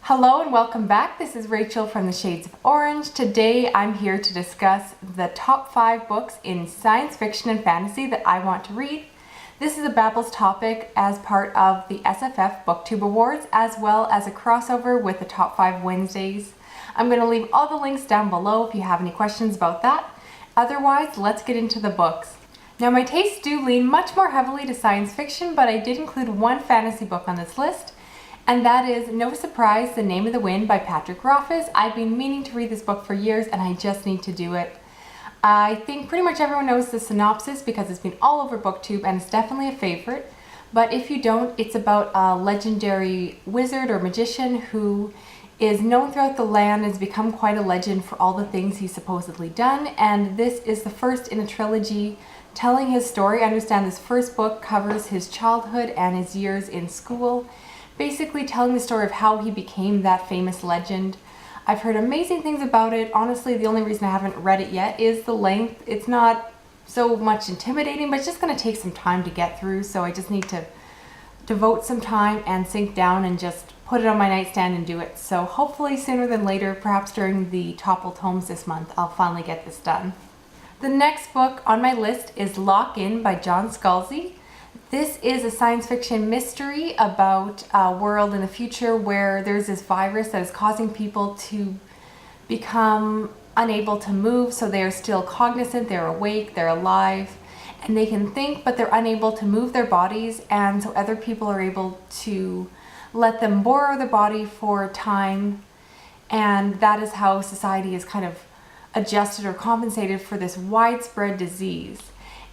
Hello and welcome back. This is Rachel from the Shades of Orange. Today I'm here to discuss the top 5 books in science fiction and fantasy that I want to read. This is a Babbles topic as part of the SFF Booktube Awards, as well as a crossover with the top 5 Wednesdays. I'm going to leave all the links down below if you have any questions about that. Otherwise, let's get into the books. Now, my tastes do lean much more heavily to science fiction, but I did include one fantasy book on this list. And that is, no surprise, The Name of the Wind by Patrick Rothfuss. I've been meaning to read this book for years and I just need to do it. I think pretty much everyone knows the synopsis because it's been all over BookTube and it's definitely a favorite. But if you don't, it's about a legendary wizard or magician who is known throughout the land and has become quite a legend for all the things he's supposedly done. And this is the first in a trilogy telling his story. I understand this first book covers his childhood and his years in school, basically telling the story of how he became that famous legend. I've heard amazing things about it. Honestly, the only reason I haven't read it yet is the length. It's not so much intimidating, but it's just going to take some time to get through, so I just need to devote some time and sink down and just put it on my nightstand and do it. So hopefully sooner than later, perhaps during the Topple Tomes this month, I'll finally get this done. The next book on my list is Lock In by John Scalzi. This is a science fiction mystery about a world in the future where there's this virus that is causing people to become unable to move, so they are still cognizant, they're awake, they're alive, and they can think, but they're unable to move their bodies, and so other people are able to let them borrow the body for a time, and that is how society is kind of adjusted or compensated for this widespread disease.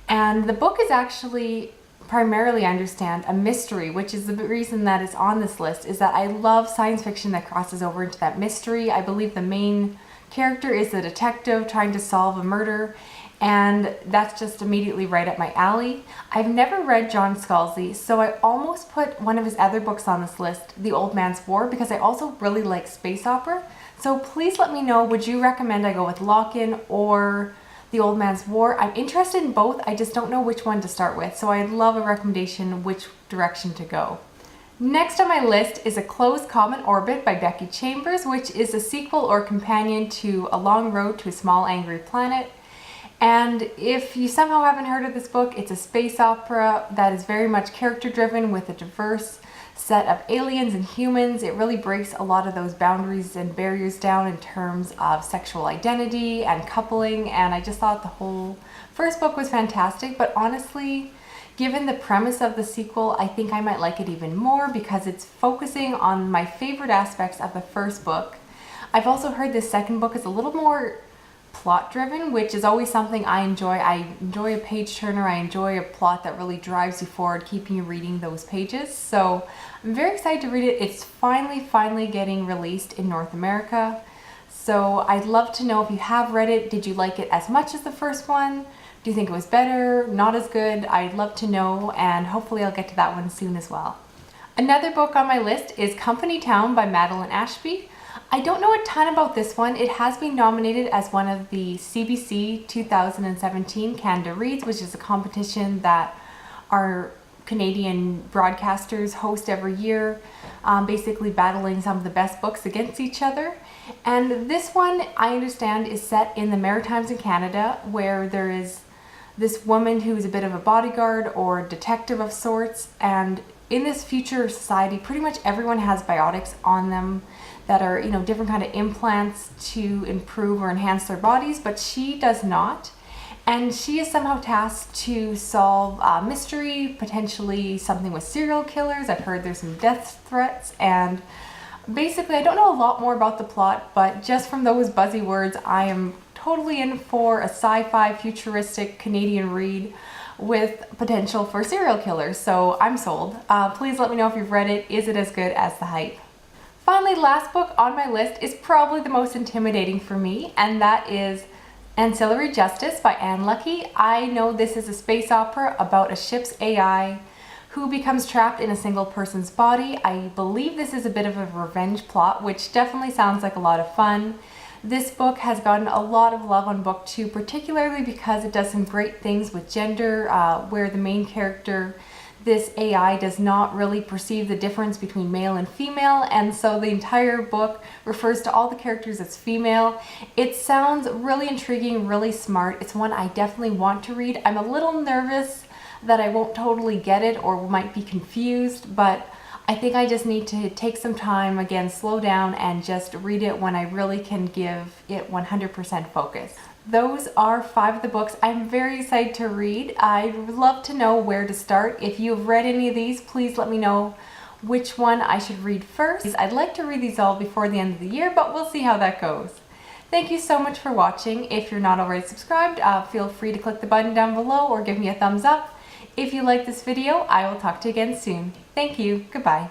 And the book is actually primarily, I understand, a mystery, which is the reason that it's on this list, is that I love science fiction that crosses over into that mystery. I believe the main character is the detective trying to solve a murder, and that's just immediately right up my alley. I've never read John Scalzi, so I almost put one of his other books on this list, The Old Man's War, because I also really like space opera. So please let me know, would you recommend I go with Lock In or The Old Man's War? I'm interested in both, I just don't know which one to start with, so I'd love a recommendation which direction to go. Next on my list is A Closed Common Orbit by Becky Chambers, which is a sequel or companion to A Long Road to a Small Angry Planet. And if you somehow haven't heard of this book, it's a space opera that is very much character driven with a diverse set of aliens and humans. It really breaks a lot of those boundaries and barriers down in terms of sexual identity and coupling, and I just thought the whole first book was fantastic. But honestly, given the premise of the sequel, I think I might like it even more because it's focusing on my favorite aspects of the first book. I've also heard this second book is a little more plot driven, which is always something I enjoy. I enjoy a page turner. I enjoy a plot that really drives you forward, keeping you reading those pages. So I'm very excited to read it. It's finally getting released in North America. So I'd love to know if you have read it. Did you like it as much as the first one? Do you think it was better? Not as good? I'd love to know, and hopefully I'll get to that one soon as well. Another book on my list is Company Town by Madeline Ashby. I don't know a ton about this one. It has been nominated as one of the CBC 2017 Canada Reads, which is a competition that our Canadian broadcasters host every year, basically battling some of the best books against each other. And this one, I understand, is set in the Maritimes in Canada, where there is this woman who's a bit of a bodyguard or detective of sorts, and in this future society, pretty much everyone has biotics on them that are, different kind of implants to improve or enhance their bodies, but she does not. And she is somehow tasked to solve a mystery, potentially something with serial killers. I've heard there's some death threats, and basically I don't know a lot more about the plot, but just from those buzzy words, I am totally in for a sci-fi futuristic Canadian read with potential for serial killers, so I'm sold. Please let me know if you've read it. Is it as good as the hype? Finally, last book on my list is probably the most intimidating for me, and that is Ancillary Justice by Anne Leckie. I know this is a space opera about a ship's AI who becomes trapped in a single person's body. I believe this is a bit of a revenge plot, which definitely sounds like a lot of fun. This book has gotten a lot of love on BookTube, particularly because it does some great things with gender, where the main character this AI does not really perceive the difference between male and female, and so the entire book refers to all the characters as female. It sounds really intriguing, really smart. It's one I definitely want to read. I'm a little nervous that I won't totally get it or might be confused, but I think I just need to take some time, again, slow down and just read it when I really can give it 100% focus. Those are 5 of the books I'm very excited to read. I'd love to know where to start. If you've read any of these, please let me know which one I should read first. I'd like to read these all before the end of the year, but we'll see how that goes. Thank you so much for watching. If you're not already subscribed, feel free to click the button down below or give me a thumbs up. If you like this video, I will talk to you again soon. Thank you. Goodbye.